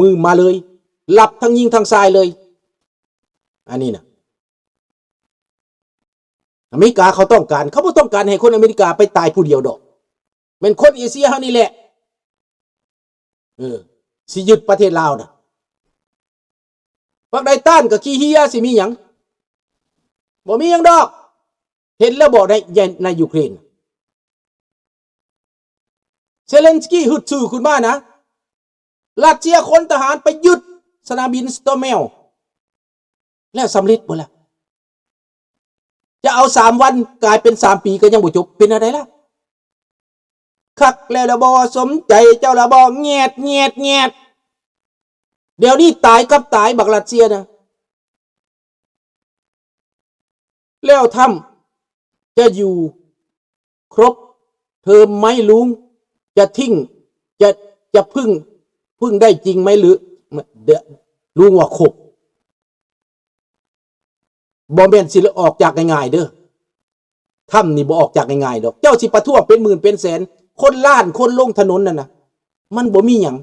มือมาเลยหลับทั้งยิงทั้งทรายเลยอันนี้นะอเมริกาเขาต้องการเขาไม่ต้องการให้คนอเมริกาไปตายผู้เดียวดอกเป็นคนเอเชียเฮานี่แหละสิยึดประเทศลาวนะพรรคใดต้านกับขี้เฮียสิมีหยังบ่มีหยังดอกเห็นแล้วบอกในยูเครนเซเลนสกี้ฮึดซื่อขึ้นมานะรัสเซียคนทหารไปยึดสนามบินสโตเมลแล้วสำเร็จหมดแล้วจะเอา3 วันกลายเป็น3 ปีก็ยังบ่จบเป็นอะไรล่ะคักแล้วละบ่สมใจเจ้าละบ่แงดเดี๋ยวนี้ตายกับตายบักรัสเซียนะแล้วทำจะอยู่ครบเทอมไหมลุงจะทิ้งจะพึ่งได้จริงไหมหรือลุงว่าครบบ่แม่นสิออกจากง่ายๆเด้อทำนี่บ่ออกจากง่ายๆดอกเจ้าสิประท้วงเป็นหมื่นเป็นแสนคนล้านคนลงถนนนั่นนะมันบ่มีหยัง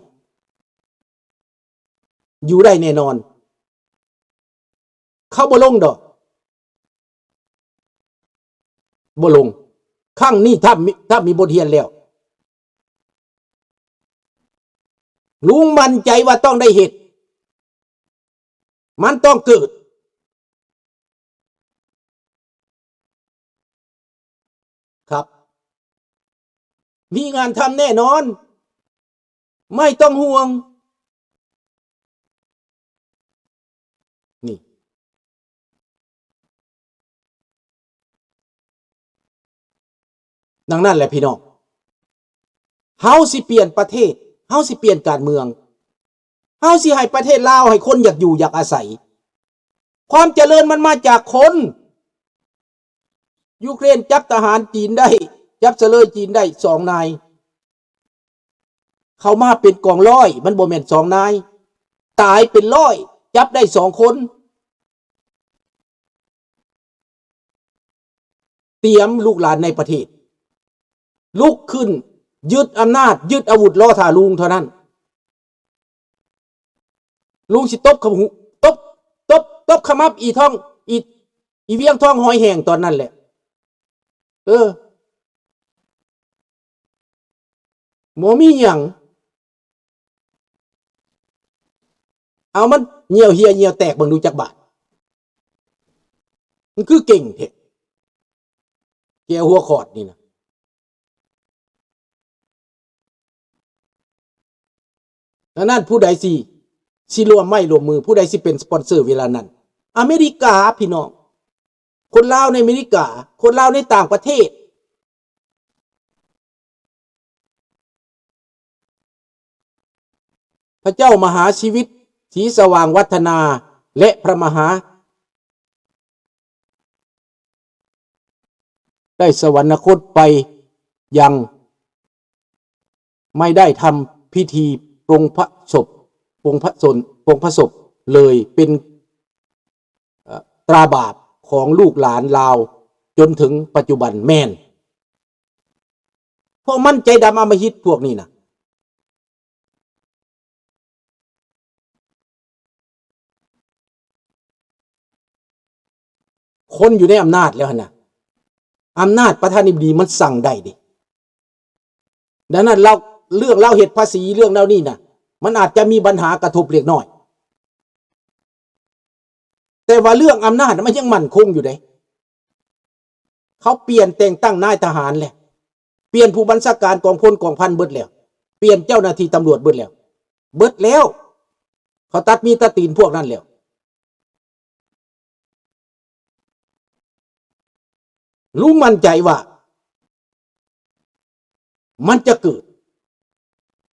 อยู่ได้แน่นอนเขาบ่ลงดอกบ่ลงข้างนี้ถ้ามีบทเรียนแล้วลุงมั่นใจว่าต้องได้เหตุมันต้องเกิดครับมีงานทำแน่นอนไม่ต้องห่วงนี่ดังนั้นแหละพี่น้องเฮาสิเปลี่ยนประเทศเฮาสิเปลี่ยนการเมืองเฮาสิให้ประเทศลาวให้คนอยากอยู่อยากอาศัยความเจริญมันมาจากคนยูเครนจับทหารจีนได้จับเสลยจีนได้2 นายเขามาเป็นกองร้อยมันบ่แม่น2 นายตายเป็นร้อยจับได้2 คนเตรียมลูกหลานในประเทศลุกขึ้นยึดอำนาจยึดอาวุธรอท่าลุงเท่านั้นลุงสิตบขมุตบขมับอีท่องอีเวียงท่องหอยแห้งตอนนั้นแหละหมอมีหยังเอามันเหี่ยวเหี่ยเหี่ยวแตกบังดูจักบาทมันคือเก่งเถอะแกหัวขอดนี่นะดังนั้นผู้ใดสิรวมไม่รวมมือผู้ใดสิเป็นสปอนเซอร์เวลานั้นอเมริกาพี่น้องคนลาวในอเมริกาคนลาวในต่างประเทศพระเจ้ามหาชีวิตศรีสว่างวัฒนาและพระมหาได้สวรรคตไปยังไม่ได้ทำพิธีปรงพระศพปรงพระศพเลยเป็นตราบาปของลูกหลานลาวจนถึงปัจจุบันแม่นพวกมันใจดำอำมหิตพวกนี้นะคนอยู่ในอำนาจแล้วนะอำนาจประธานาธิบดีมันสั่งได้ดิดังนั้นเรื่องเล่าเหตุภาษีเรื่องเล่านี่นะมันอาจจะมีปัญหากระทบเล็กน้อยแต่ว่าเรื่องอำนาจมันยังมั่นคงอยู่เด้เขาเปลี่ยนแต่งตั้งนายทหารแหละเปลี่ยนผู้บัญชาการกองพลกองพันเบิดแล้วเปลี่ยนเจ้าหน้าที่ตำรวจเบิดแล้วเขาตัดมีตะตีนพวกนั้นแล้วรู้มั่นใจว่ามันจะเกิด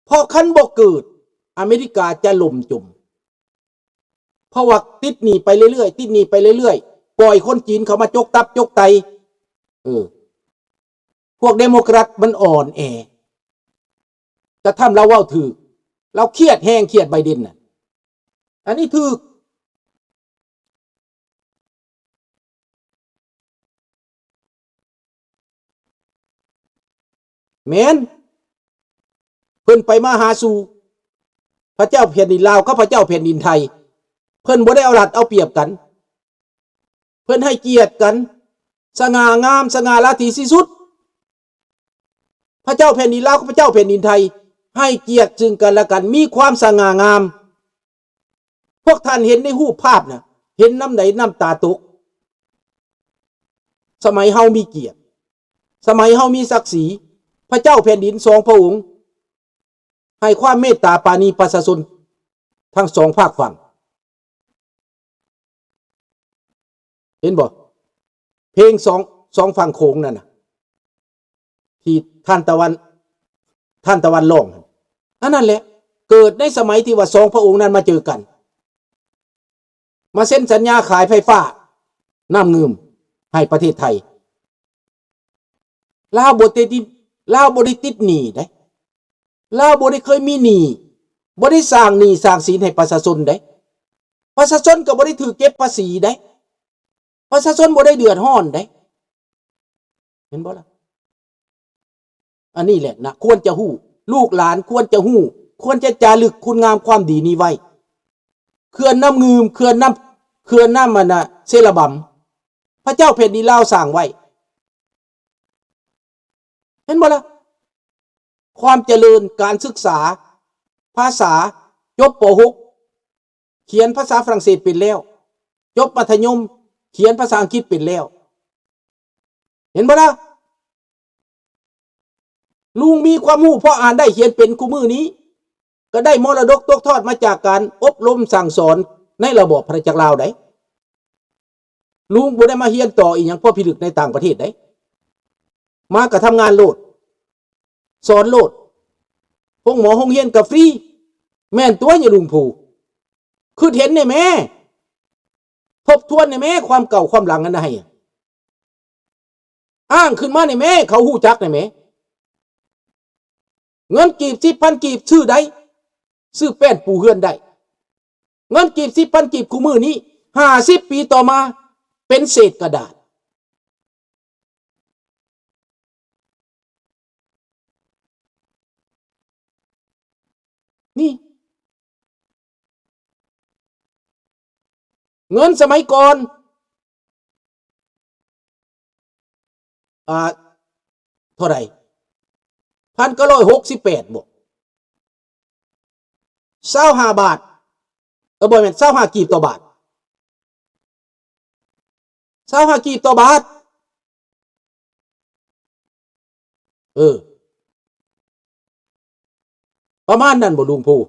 พอคันบ่เกิดอเมริกาจะล่มจมเพราะว่าติดหนีไปเรื่อยๆปล่อยคนจีนเขามาจกตับจกไตพวกเดโมแครตมันอ่อนแอจะทำเราเว้าถือเราเครียดแห้งเครียดไบเดนน่ะอันนี้ถือแม่นเพิ่นไปมาหาสู่พ ระเจ้าแผ่นดินลาวกับพระเจ้าแผ่นดินไทยเพิ่นบ่ได้เอารัดเอาเปรียบกันเพิ่นให้เกียรติกันสง่างามสง่าราตรีที่สุดพระเจ้าแผ่นดินลาวกับพระเจ้าแผ่นดินไทยให้เกียรติซึ่งกันและกันมีความสง่างามพวกท่านเห็นในรูปภาพน่ะเห็นน้ำไหนน้ำตาตกสมัยเฮามีเกียรติสมัยเฮามีศักดิ์ศรีพระเจ้าแผ่นดินสองพระองค์ให้ความเมตตาปราณีประชาชนทั้งสองภาคฝั่งเห็นบ่เพลงสองฝั่งโขงนั่นน่ะที่ท่านตะวันร้องอันนั้นแหละเกิดในสมัยที่ว่าสองพระองค์นั้นมาเจอกันมาเซ็นสัญญาขายไฟฟ้าน้ำเงิมให้ประเทศไทยลาวบ่ได้ติดหนี้ได้ลาวบ่ได้เคยมีหนี้บ่ได้สร้างหนี้สร้างสินให้ประชาชนได้ประชาชนก็บ่ได้ถือเก็บภาษีได้ประชาชนบ่ได้เดือดร้อนได้เห็นบ่ล่ะอันนี้แหละนะควรจะฮู้ลูกหลานควรจะฮู้ควรจะจารึกคุณงามความดีนี้ไว้เขื่อนน้ำงืมเขื่อนน้ำมันน่ะเซระบำพระเจ้าแผ่นดินลาวสร้างไว้เห็นบ่ล่ะความเจริญการศึกษาภาษาจบป .6 เขียนภาษาฝรั่งเศสเป็นแล้วจบมัธยมเขียนภาษาอังกฤษเป็นแล้วเห็นบ่ล่ะลุงมีความรู้เพราะอ่านได้เขียนเป็นคู่มือนี้ก็ได้มรดกตกทอดมาจากการอบรมสั่งสอนในระบอบพระจักรลาวได้ลุงบ่ได้มาเรียนต่ออีกอย่างพ่อพิลึกในต่างประเทศได้มาก็ทำงานโลดสอนโลดห้องหมอห้องเรียนก็ฟรีแม่นตัวอย่าลุงผู้คือเห็นได้แม่ทบทวนได้แม่ความเก่าความหลังกันได้อ้างขึ้นมาได้แม่เขาฮู้จักได้แม่เงินกีบ10,000กีบซื้อได้ซื้อแป้นปูเฮือนได้เงินกีบ10,000กีบคู่มือนี้50ปีต่อมาเป็นเศษกระดาษนี่เงินสมัยก่อนเท่าไหร่1968บวก25 บาทบ่แม่น25กีบต่อบาท25กีบต่อบาทประมาณนั้นบ่ลุงผู้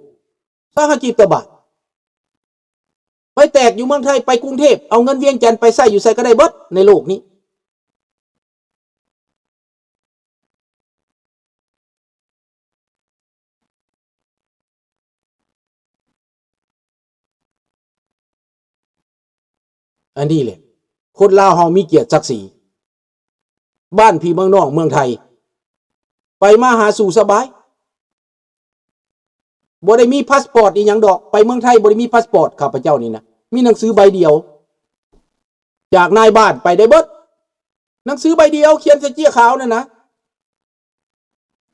25กีบต่อบาทไปแตกอยู่เมืองไทยไปกรุงเทพเอาเงินเวียงจันทร์ไปใส่อยู่ใส่ก็ได้เบิดในโลกนี้อันนี้แหละคนลาวเฮามีเกียรติศักดิ์ศรีบ้านพี่เมืองนอกเมืองไทยไปมาหาสู่สบายบ่ได้มีพาสปอร์ตอีหยังดอกไปเมืองไทยบ่ได้มีพาสปอร์ตข้าพเจ้านี่นะมีหนังสือใบเดียวจากนายบ้านไปได้เบิดหนังสือใบเดียวเขียนใส่เจี้ยขาวนั่นนะ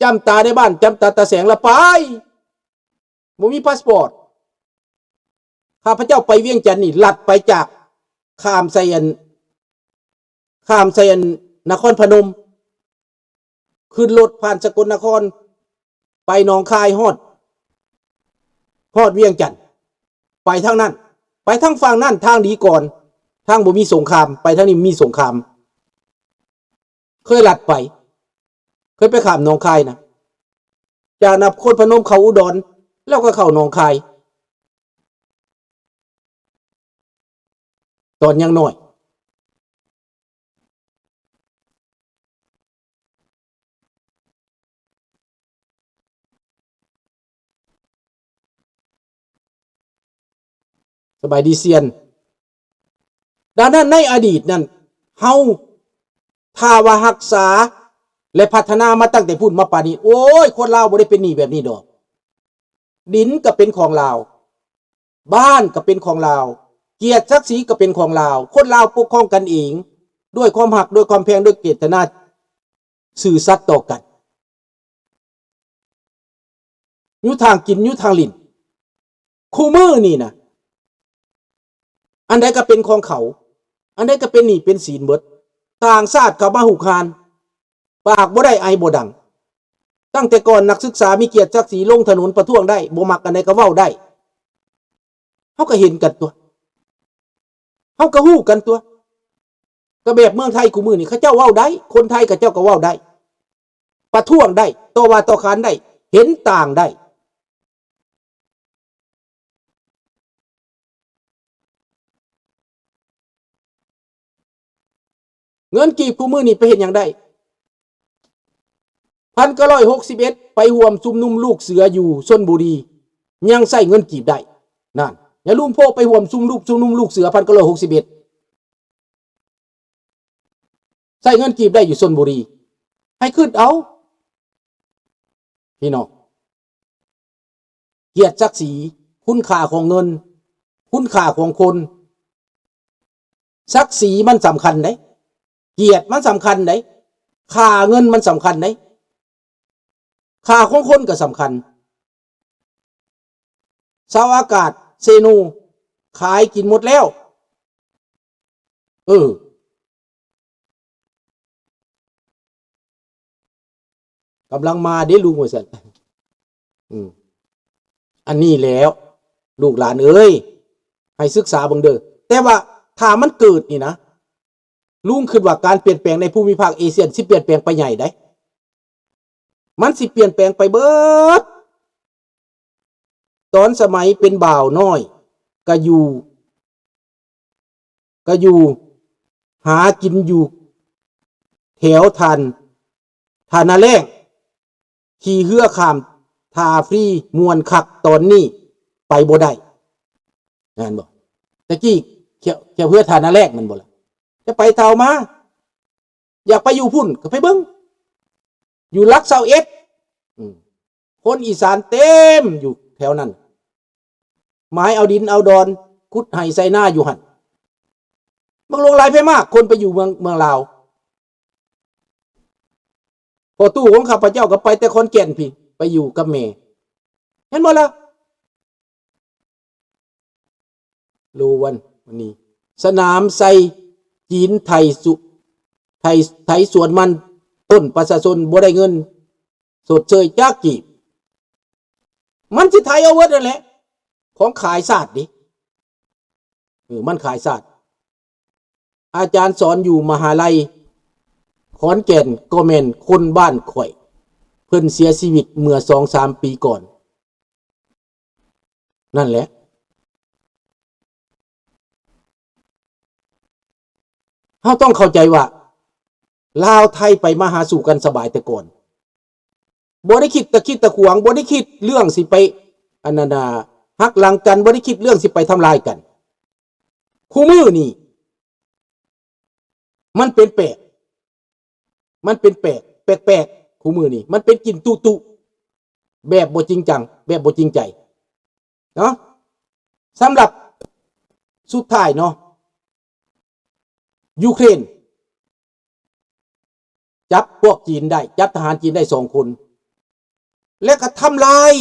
จำตาได้บ้านจำตาแสงละไปบ่มีพาสปอร์ตข้าพเจ้าไปเวียงจันทน์นี่ลัดไปจากข้ามไซยันนครพนมขึ้นรถผ่านสกลนครไปหนองคายฮอดเวียงจันทน์ไปทางนั้นไปทางฝั่งนั้นทางดีก่อนทางบ่มีสงครามไปทางนี้มีสงครามเคยลัดไปเคยไปข้ามหนองคายนะจากนครพนมเข้าอุดรแล้วก็เข้าหนองคายตอนยังน้อยสบายดีเซียนดังนั้นในอดีตนั้นเฮาถ้าว่ารักษาและพัฒนามาตั้งแต่พูดมาป่านนี้โอ้ยคนลาวบ่ได้เป็นหนี้แบบนี้ดอกดินก็เป็นของลาวบ้านก็เป็นของลาวเกียรติศักดิ์ศรีก็เป็นของลาวคนลาวปกครองกันเองด้วยความหักด้วยความแพงด้วยเจตนาสื่อสัตย์ต่อกันอยู่ทางกินอยู่ทางลิ้น คู่มือนี่นะอันใดก็เป็นของเขาอันใดก็เป็นหนี้เป็นสินเบิดต่างชาติเขามาหุกคานปากบ่ได้ไอบ่ดังตั้งแต่ก่อนนักศึกษามีเกียรติศักดิ์ศรีลงถนนประท้วงได้บ่มักอันใดก็เว้าได้เฮาก็เห็นกันตัวเฮาก็ฮู้กันตัวก็แบบเมืองไทยคู่มือนี่เขาเจ้าเว้าได้คนไทยกับเจ้าก็เว้าได้ประท้วงได้ต่อว่าต่อขานได้เห็นต่างได้เงินกีบคู่มือนี่ไปเห็นอย่างได้1961ไปห่วมชุมนุมลูกเสืออยู่ชลบุรียังใส่เงินกีบได้นั่นอย่าลืมพวกไปห่วมชุมนุมลูกเสือ1961ใส่เงินกีบได้อยู่ชลบุรีให้ขึ้นเอาพี่น้องเกียรติศักดิ์ศรีคุณค่าของเงินคุณค่าของคนศักดิ์ศรีมันสำคัญไหนเกียรติมันสำคัญไหนค่าเงินมันสำคัญไหนค่าของคนก็สำคัญเสาอากาศเซโนขายกินหมดแล้วกำลังมาเด้ลุงว่าซั่นอันนี้แล้วลูกหลานเอ้ยให้ศึกษาเบิ่งเด้อแต่ว่าถ้ามันเกิดนี่นะลุงคิดว่าการเปลี่ยนแปลงในภูมิภาคเอเชียสิเปลี่ยนแปลงไปใหญ่ได้มันสิเปลี่ยนแปลงไปเบิดตอนสมัยเป็นบ่าวน้อยก็อยู่หากินอยู่แถวทานาแรงขี่เรือข้ามทาฟรีมวนคักตอนนี้ไปบ่ได้งานบ่ตะกี้เขียวเพื่อทานาแรกมันบ่ล่ะจะไปเท่ามาอยากไปอยู่พุ่นก็ไปเบิ่งอยู่ลักเซาเอ็ดคนอีสานเต็มอยู่แถวนั้นไม้เอาดินเอาดอนขุดไห่ใส่หน้าอยู่หั่นบางลงหลายไปมากคนไปอยู่เมืองลาวพอตู้ของข้าพเจ้าก็ไปแต่คนแก่นพี่ไปอยู่กับแม่เห็นบ่ล่ะรู้วันนี้สนามไซจีนไทยสวนมันต้นประชาชนบ่ได้เงินสดเชยจากกีบมันสิไทยเอาเวิร์ดนั่นแหละของขายศาสตร์ดิมันขายศาสตร์อาจารย์สอนอยู่มหาลัยขอนแก่นก็แม่นคนบ้านข่อยเพิ่นเสียชีวิตเมื่อ 2-3 ปีก่อนนั่นแหละเราต้องเข้าใจว่าลาวไทยไปมาหาสู่กันสบายแต่ก่อนบ่ได้คิดตะขวางบ่ได้คิดเรื่องสิไปอันนั้นหักหลังกันบ่ได้คิดเรื่องสิไปทำลายกันคู่มือนี่มันเป็นแปลกคู่มือนี่มันเป็นกินตุแบบบ่จริงจังแบบบ่จริงใจเนาะสำหรับสุดท้ายเนาะยูเครนจับพวกจีนได้จับทหารจีนได้2 คนและก็ทำลาย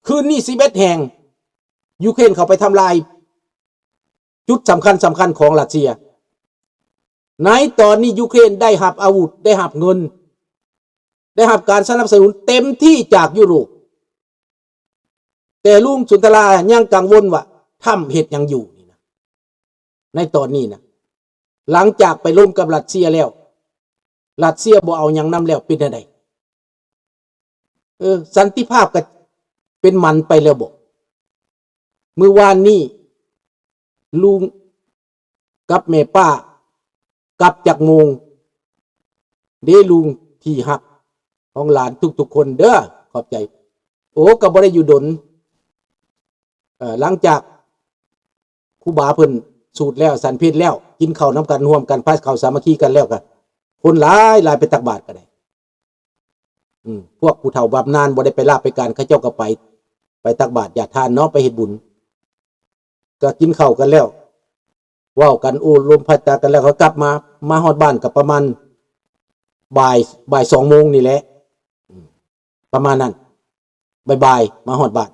คืนนี้11 แห่งยูเครนเข้าไปทำลายจุดสำคัญของรัสเซียในตอนนี้ยูเครนได้รับอาวุธได้รับเงินได้รับการสนับสนุนเต็มที่จากยุโรปแต่ลุงสุนทรายังกังวลว่าทำเหตุยังอยู่นี่นะในตอนนี้นะหลังจากไปร่วมกับรัสเซียแล้วรัสเซียบ่เอายังนำแล้วเป็นอะไรสันติภาพก็เป็นมันไปแล้วบ่เมื่อวานนี้ลุงกับแม่ป้ากลับจากโมงเด้ลุงที่หักของหลานทุกคนเด้อขอบใจก็บ่ได้อยู่ดนหลังจากครูบาเพิ่นสูตรแล้วสันเพชรแล้วกินข้าวน้ำกันร่วมกันพาข้าวสามัคคีกันแล้วกันคนหลายไปตักบาตรกันได้พวกผู้เฒ่าบำนาญบ่ได้ไปลาไปการเขาเจ้าก็ไปตักบาตรญาติทานเนาะไปเฮ็ดบุญก็กินข้าวกันแล้วเว้ากันโอ้ลมพัดตากันแล้วเขากลับมาฮอดบ้านกับประมาณบ่าย 2 โมงนี่แหละประมาณนั้นบ่ายมาฮอดบ้าน